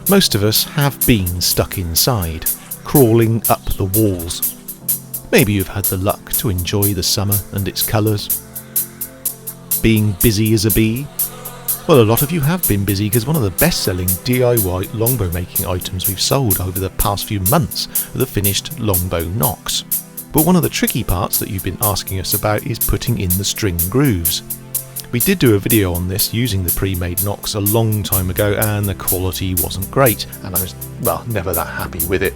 Most of us have been stuck inside, crawling up the walls. Maybe you've had the luck to enjoy the summer and its colours. Being busy as a bee? Well, a lot of you have been busy because one of the best-selling DIY longbow making items we've sold over the past few months are the finished longbow nocks. But one of the tricky parts that you've been asking us about is putting in the string grooves. We did do a video on this using the pre-made nocks a long time ago, and the quality wasn't great, and I was, well, never that happy with it.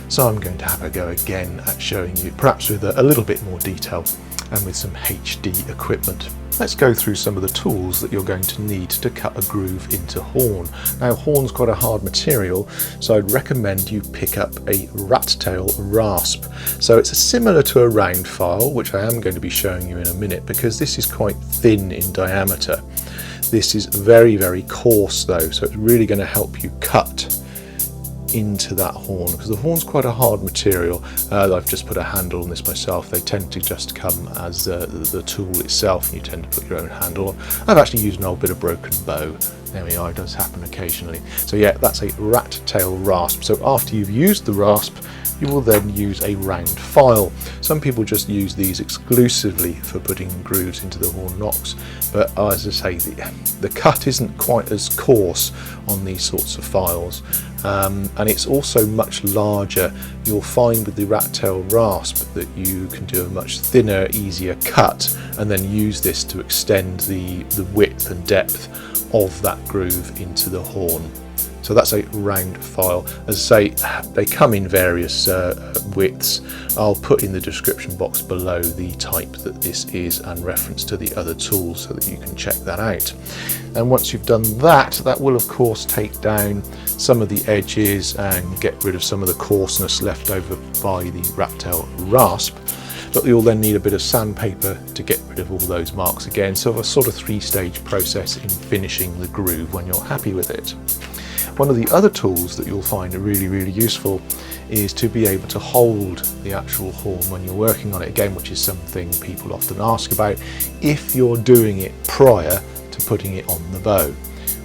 So I'm going to have a go again at showing you, perhaps with a little bit more detail and with some HD equipment. Let's go through some of the tools that you're going to need to cut a groove into horn. Now, horn's quite a hard material, so I'd recommend you pick up a rat tail rasp. So it's similar to a round file, which I am going to be showing you in a minute, because this is quite thin in diameter. This is very, very coarse though, so it's really going to help you cut into that horn, because the horn's quite a hard material. I've just put a handle on this myself. They tend to just come as the tool itself, and you tend to put your own handle on. I've actually used an old bit of broken bow. There we are, it does happen occasionally. So yeah, that's a rat tail rasp. So after you've used the rasp, you will then use a round file. Some people just use these exclusively for putting grooves into the horn nocks, but as I say, the cut isn't quite as coarse on these sorts of files, and it's also much larger. You'll find with the rat tail rasp that you can do a much thinner, easier cut, and then use this to extend the width and depth of that groove into the horn. So that's a round file. As I say, they come in various widths. I'll put in the description box below the type that this is and reference to the other tools so that you can check that out. And once you've done that, that will of course take down some of the edges and get rid of some of the coarseness left over by the rat tail rasp. But you'll then need a bit of sandpaper to get rid of all those marks again. So a sort of three-stage process in finishing the groove when you're happy with it. One of the other tools that you'll find are really, really useful is to be able to hold the actual horn when you're working on it again, which is something people often ask about if you're doing it prior to putting it on the bow.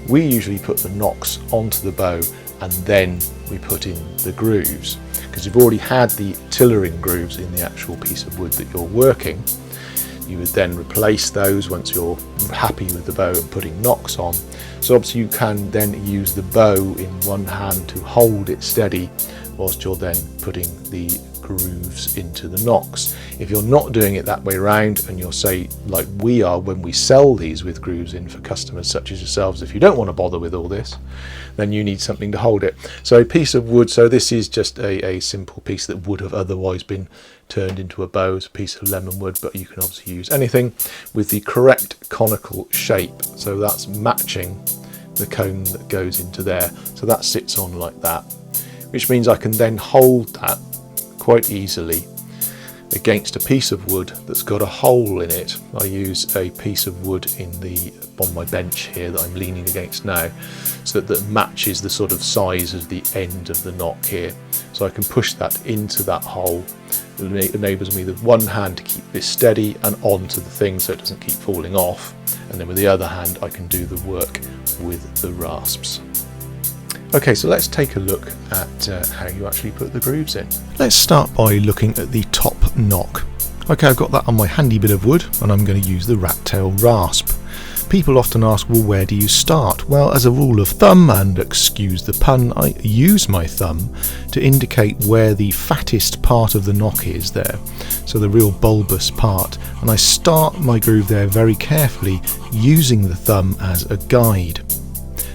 We usually put the nocks onto the bow and then we put in the grooves, because you've already had the tillering grooves in the actual piece of wood that you're working. You would then replace those once you're happy with the bow and putting nocks on. So obviously you can then use the bow in one hand to hold it steady whilst you're then putting the grooves into the nocks. If you're not doing it that way around, and you're, say, like we are when we sell these with grooves in for customers such as yourselves, if you don't want to bother with all this, then you need something to hold it. So a piece of wood, so this is just a simple piece that would have otherwise been turned into a bow. It's a piece of lemon wood, but you can obviously use anything with the correct conical shape. So that's matching the cone that goes into there. So that sits on like that, which means I can then hold that quite easily against a piece of wood that's got a hole in it. I use a piece of wood on my bench here that I'm leaning against now, so that matches the sort of size of the end of the nock here. So I can push that into that hole. It enables me with one hand to keep this steady and onto the thing so it doesn't keep falling off, and then with the other hand I can do the work with the rasps. Okay, so let's take a look at how you actually put the grooves in. Let's start by looking at the top nock. Okay, I've got that on my handy bit of wood, and I'm going to use the rat tail rasp. People often ask, well, where do you start? Well, as a rule of thumb, and excuse the pun, I use my thumb to indicate where the fattest part of the nock is there, so the real bulbous part, and I start my groove there very carefully, using the thumb as a guide.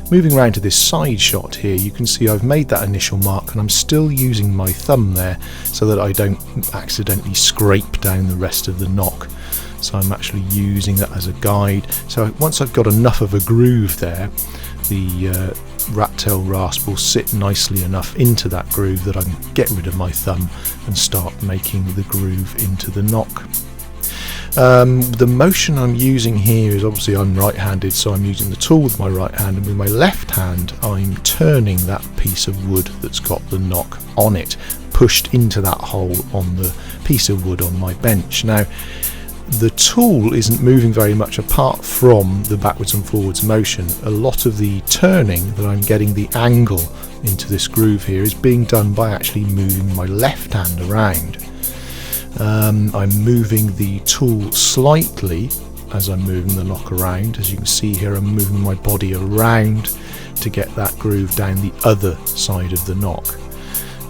Moving around to this side shot here, you can see I've made that initial mark and I'm still using my thumb there so that I don't accidentally scrape down the rest of the nock. So I'm actually using that as a guide. So once I've got enough of a groove there, the rat tail rasp will sit nicely enough into that groove that I can get rid of my thumb and start making the groove into the nock. The motion I'm using here is, obviously I'm right-handed, so I'm using the tool with my right hand, and with my left hand I'm turning that piece of wood that's got the nock on it, pushed into that hole on the piece of wood on my bench. Now, the tool isn't moving very much apart from the backwards and forwards motion. A lot of the turning that I'm getting the angle into this groove here is being done by actually moving my left hand around. I'm moving the tool slightly as I'm moving the nock around. As you can see here, I'm moving my body around to get that groove down the other side of the nock.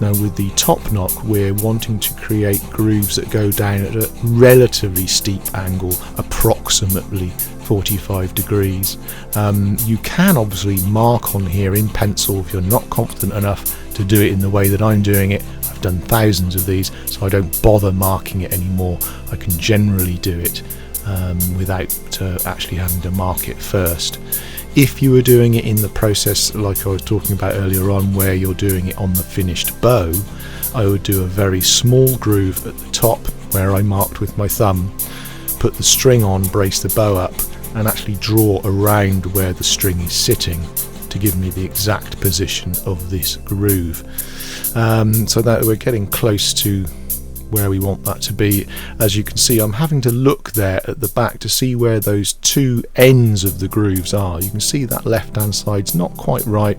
Now with the top nock, we're wanting to create grooves that go down at a relatively steep angle, approximately 45 degrees. You can obviously mark on here in pencil if you're not confident enough to do it in the way that I'm doing it. I've done thousands of these, so I don't bother marking it anymore. I can generally do it without actually having to mark it first. If you were doing it in the process like I was talking about earlier on, where you're doing it on the finished bow, I would do a very small groove at the top where I marked with my thumb, put the string on, brace the bow up, and actually draw around where the string is sitting to give me the exact position of this groove. So that we're getting close to where we want that to be. As you can see, I'm having to look there at the back to see where those two ends of the grooves are. You can see that left hand side's not quite right,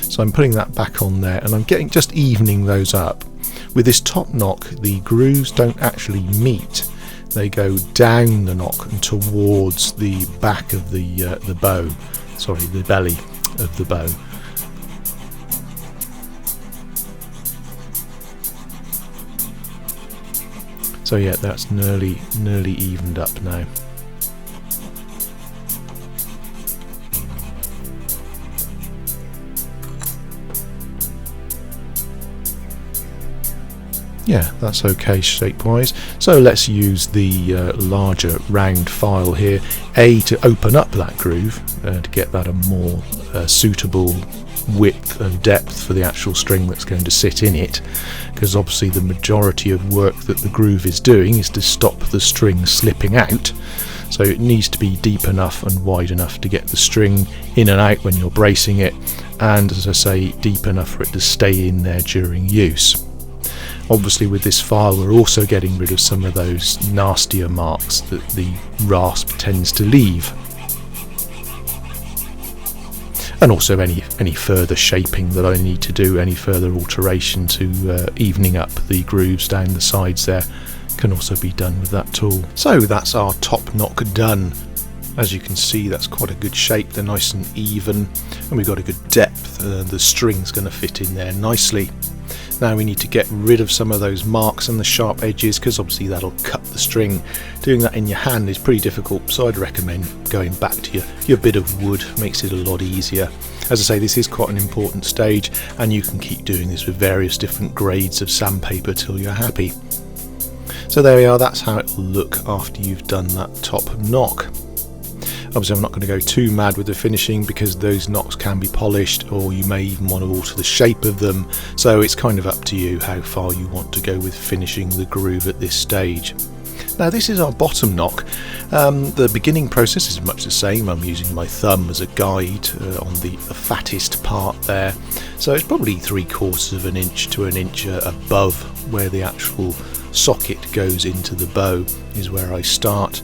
so I'm putting that back on there and I'm getting just evening those up. With this top nock, the grooves don't actually meet, they go down the nock and towards the back of the bow, sorry, the belly of the bow. So yeah, that's nearly evened up now. Yeah, that's okay shape-wise. So let's use the larger round file here, to open up that groove, to get that a more suitable width and depth for the actual string that's going to sit in it, because obviously the majority of work that the groove is doing is to stop the string slipping out, so it needs to be deep enough and wide enough to get the string in and out when you're bracing it, and as I say, deep enough for it to stay in there during use. Obviously with this file we're also getting rid of some of those nastier marks that the rasp tends to leave, and also any further shaping that I need to do, any further alteration to evening up the grooves down the sides there can also be done with that tool. So that's our top nock done. As you can see, that's quite a good shape, they're nice and even, and we've got a good depth. The string's going to fit in there nicely. Now we need to get rid of some of those marks and the sharp edges, because obviously that'll cut the string. Doing that in your hand is pretty difficult, so I'd recommend going back to your bit of wood, makes it a lot easier. As I say, this is quite an important stage, and you can keep doing this with various different grades of sandpaper till you're happy. So there we are, that's how it'll look after you've done that top nock. Obviously I'm not going to go too mad with the finishing, because those nocks can be polished, or you may even want to alter the shape of them, so it's kind of up to you how far you want to go with finishing the groove at this stage. Now this is our bottom nock. The beginning process is much the same. I'm using my thumb as a guide on the fattest part there, so it's probably 3/4 of an inch to an inch above where the actual socket goes into the bow is where I start.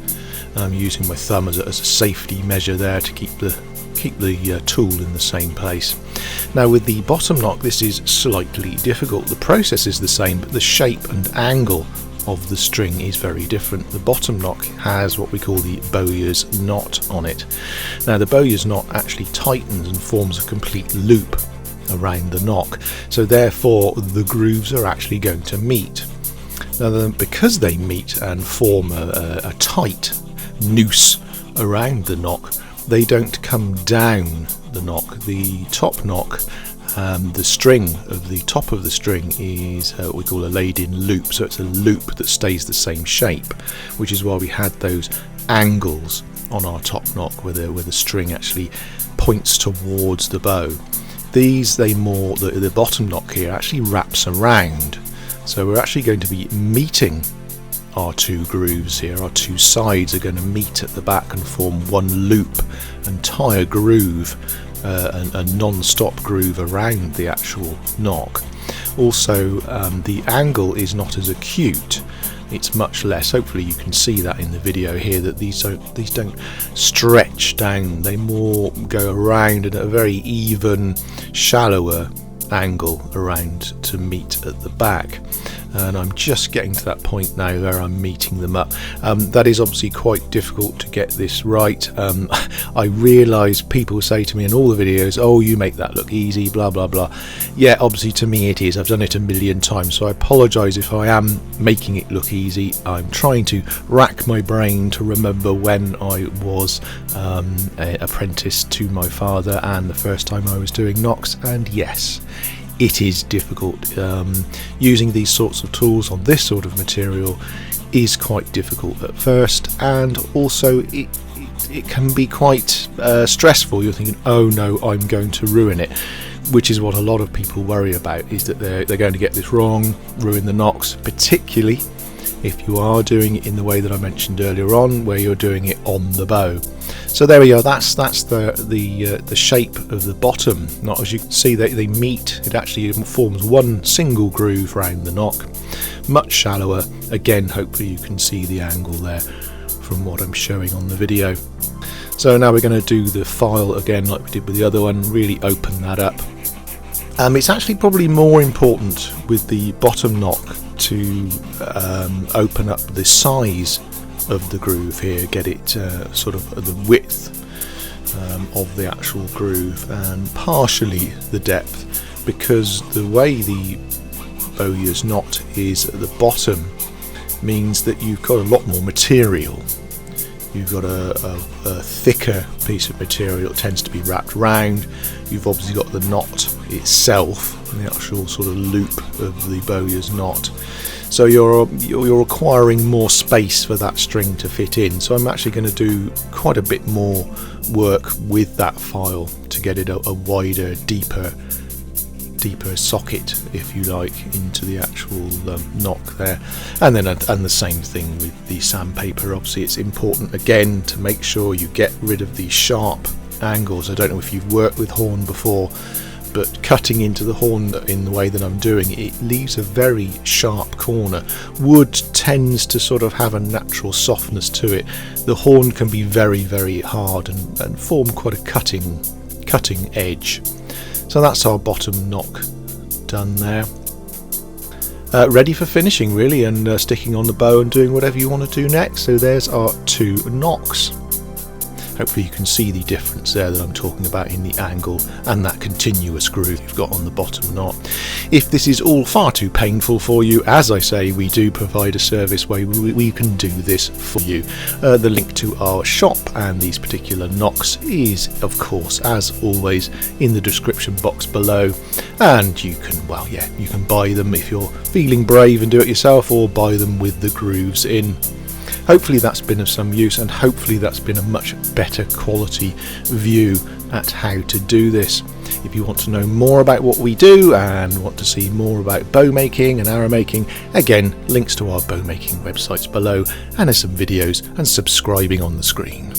I'm using my thumb as a safety measure there to keep the tool in the same place. Now with the bottom nock, this is slightly difficult. The process is the same, but the shape and angle of the string is very different. The bottom nock has what we call the bowyer's knot on it. Now the bowyer's knot actually tightens and forms a complete loop around the nock, so therefore the grooves are actually going to meet. Now because they meet and form a tight noose around the nock, they don't come down the nock. The top nock, the string of the top of the string is what we call a laid-in loop, so it's a loop that stays the same shape, which is why we had those angles on our top nock where the string actually points towards the bow. The bottom nock here actually wraps around, so we're actually going to be meeting our two grooves here. Our two sides are going to meet at the back and form one loop and tie a groove, a non-stop groove around the actual nock. Also the angle is not as acute. it's much less. Hopefully you can see that in the video here, that these don't stretch down, they more go around in a very even, shallower angle around to meet at the back. And I'm just getting to that point now where I'm meeting them up. That is obviously quite difficult to get this right. I realise people say to me in all the videos, oh, you make that look easy, blah blah blah. Yeah, obviously to me it is. I've done it a million times, so I apologise if I am making it look easy. I'm trying to rack my brain to remember when I was an apprentice to my father and the first time I was doing nocks, and yes, it is difficult. Using these sorts of tools on this sort of material is quite difficult at first, and also it can be quite stressful. You're thinking, oh no, I'm going to ruin it, which is what a lot of people worry about, is that they're going to get this wrong, ruin the nocks, particularly if you are doing it in the way that I mentioned earlier on, where you're doing it on the bow. So there we go, that's the shape of the bottom knot. As you can see, they meet, it actually forms one single groove round the nock, much shallower. Again, hopefully you can see the angle there from what I'm showing on the video. So now we're going to do the file again like we did with the other one, really open that up. It's actually probably more important with the bottom nock to open up the size of the groove here, get it sort of the width of the actual groove and partially the depth, because the way the bowyer's knot is at the bottom means that you've got a lot more material. You've got a thicker piece of material that tends to be wrapped round. You've obviously got the knot itself, the actual sort of loop of the bowyer's knot. So you're requiring more space for that string to fit in. So I'm actually going to do quite a bit more work with that file to get it a wider, deeper socket, if you like, into the actual nock there. And then and the same thing with the sandpaper. Obviously it's important again to make sure you get rid of these sharp angles. I don't know if you've worked with horn before, but cutting into the horn in the way that I'm doing, it leaves a very sharp corner. Wood tends to sort of have a natural softness to it. The horn can be very, very hard and form quite a cutting edge. So that's our bottom nock done there. Ready for finishing really, and sticking on the bow and doing whatever you want to do next. So there's our two nocks. Hopefully you can see the difference there that I'm talking about in the angle and that continuous groove you've got on the bottom knot. If this is all far too painful for you, as I say, we do provide a service where we can do this for you. The link to our shop and these particular nocks is, of course, as always, in the description box below. And you can, well, yeah, you can buy them if you're feeling brave and do it yourself, or buy them with the grooves in. Hopefully that's been of some use, and hopefully that's been a much better quality view at how to do this. If you want to know more about what we do and want to see more about bow making and arrow making, again, links to our bow making websites below, and there's some videos and subscribing on the screen.